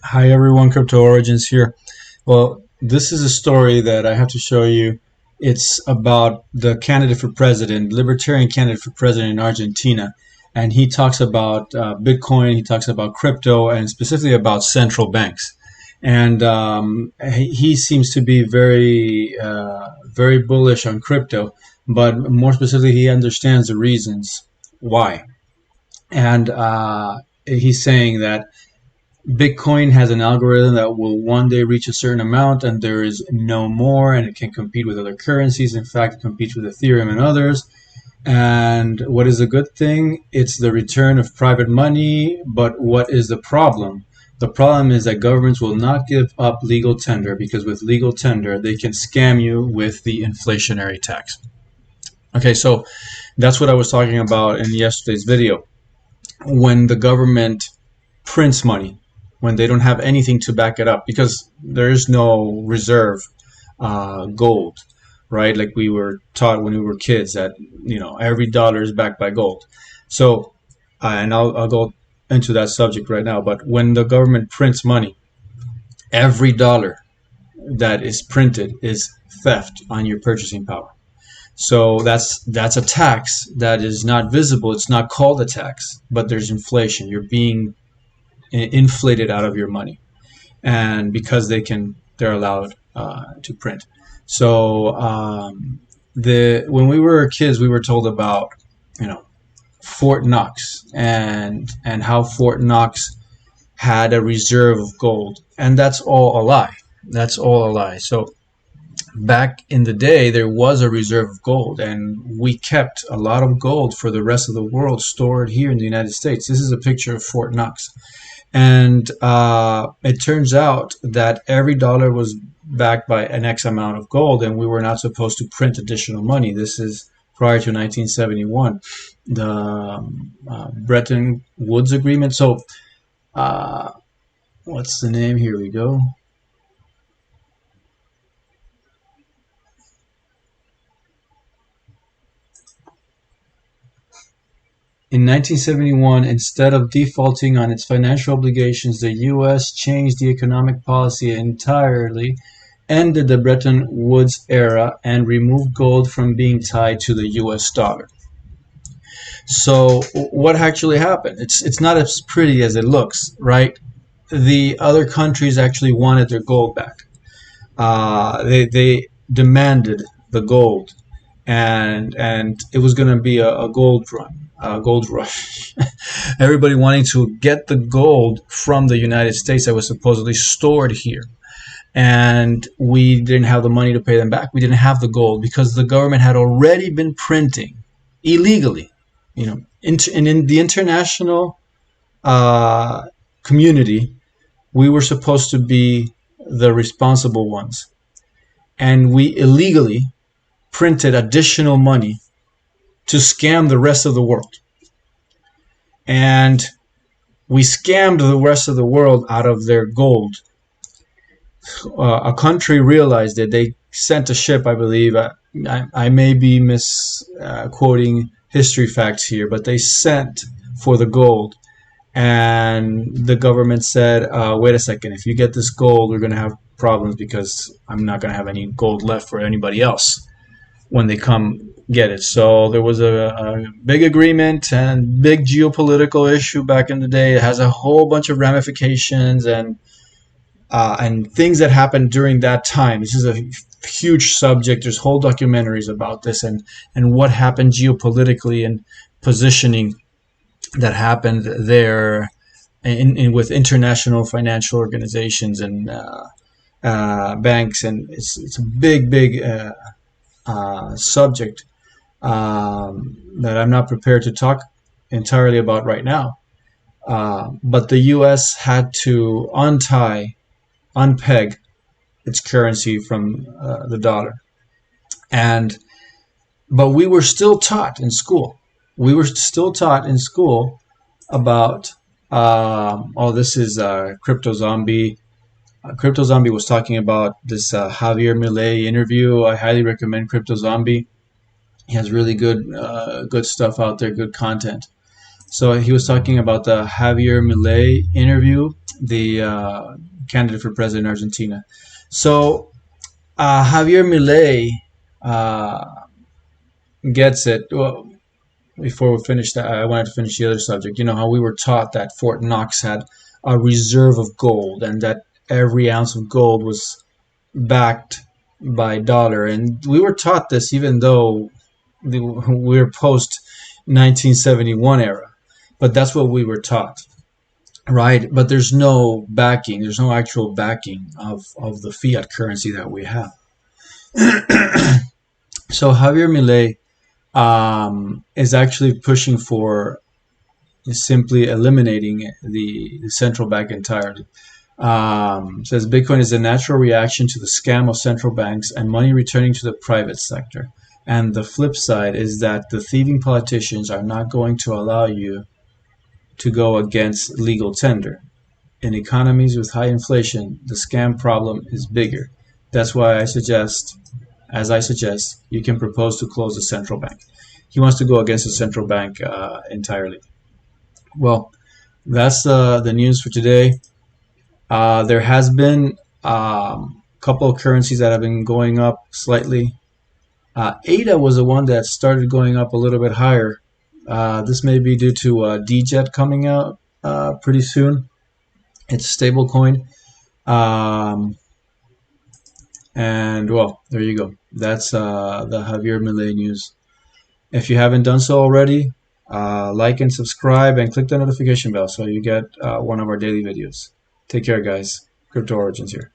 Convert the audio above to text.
Hi everyone, Crypto Origins here. Well, this is a story that I have to show you. It's about the candidate for president, libertarian candidate for president in Argentina. And he talks about Bitcoin, he talks about crypto, and specifically about central banks. And he seems to be very bullish on crypto, but more specifically, he understands the reasons why. And he's saying that Bitcoin has an algorithm that will one day reach a certain amount and there is no more, and it can compete with other currencies. In fact, it competes with Ethereum and others. And what is a good thing? It's the return of private money. But what is the problem? The problem is that governments will not give up legal tender, because with legal tender, they can scam you with the inflationary tax. Okay, so that's what I was talking about in yesterday's video. When the government prints money, when they don't have anything to back it up, because there is no reserve gold, right? Like we were taught when we were kids that every dollar is backed by gold. So, and I'll go into that subject right now. But when the government prints money, every dollar that is printed is theft on your purchasing power. So that's a tax that is not visible. It's not called a tax, but there's inflation. You're being inflated out of your money, and because they're allowed to print. So the when we were kids, we were told about Fort Knox and how Fort Knox had a reserve of gold, and that's all a lie. That's all a lie. So back in the day, there was a reserve of gold, and we kept a lot of gold for the rest of the world stored here in the United States. This is a picture of Fort Knox. And it turns out that every dollar was backed by an X amount of gold, and we were not supposed to print additional money. This is prior to 1971, the Bretton Woods Agreement. So, what's the name? Here we go. In 1971, instead of defaulting on its financial obligations, the U.S. changed the economic policy entirely, ended the Bretton Woods era, and removed gold from being tied to the U.S. dollar. So what actually happened? It's not as pretty as it looks, right? The other countries actually wanted their gold back. They demanded the gold, and it was going to be a gold run, a gold rush. Everybody wanting to get the gold from the United States that was supposedly stored here, and we didn't have the money to pay them back. We didn't have the gold because the government had already been printing illegally. In the international community, we were supposed to be the responsible ones, and we illegally printed additional money to scam the rest of the world. And we scammed the rest of the world out of their gold. A country realized it. They sent a ship, I believe. I may be misquoting history facts here, but they sent for the gold. And the government said, wait a second, if you get this gold, we're going to have problems because I'm not going to have any gold left for anybody else when they come get it. So there was a big agreement and big geopolitical issue back in the day. It has a whole bunch of ramifications and things that happened during that time. This is a huge subject. There's whole documentaries about this and what happened geopolitically and positioning that happened there with international financial organizations and banks. And it's a big subject that I'm not prepared to talk entirely about right now. But the U.S. had to unpeg its currency from the dollar, but we were still taught in school. We were still taught in school about this is Crypto Zombie. Crypto Zombie was talking about this Javier Milei interview. I highly recommend Crypto Zombie. He has really good stuff out there, good content. So he was talking about the Javier Milei interview, the candidate for president in Argentina. So Javier Milei uh, gets it. Well, before we finish that, I wanted to finish the other subject. You know how we were taught that Fort Knox had a reserve of gold and that every ounce of gold was backed by dollar. And we were taught this even though we're post 1971 era. But that's what we were taught, right? But there's no backing. There's no actual backing of the fiat currency that we have. So Javier Milei is actually pushing for simply eliminating the central bank entirely. Says Bitcoin is a natural reaction to the scam of central banks and money returning to the private sector. And the flip side is that the thieving politicians are not going to allow you to go against legal tender. In economies with high inflation, the scam problem is bigger. That's why I suggest, you can propose to close the central bank. He wants to go against the central bank entirely. Well, that's the news for today. There has been a couple of currencies that have been going up slightly. ADA was the one that started going up a little bit higher. This may be due to DJet coming out pretty soon. It's a stable coin. And well, there you go. That's the Javier Milei news. If you haven't done so already, like and subscribe and click the notification bell so you get one of our daily videos. Take care, guys. Crypto Origins here.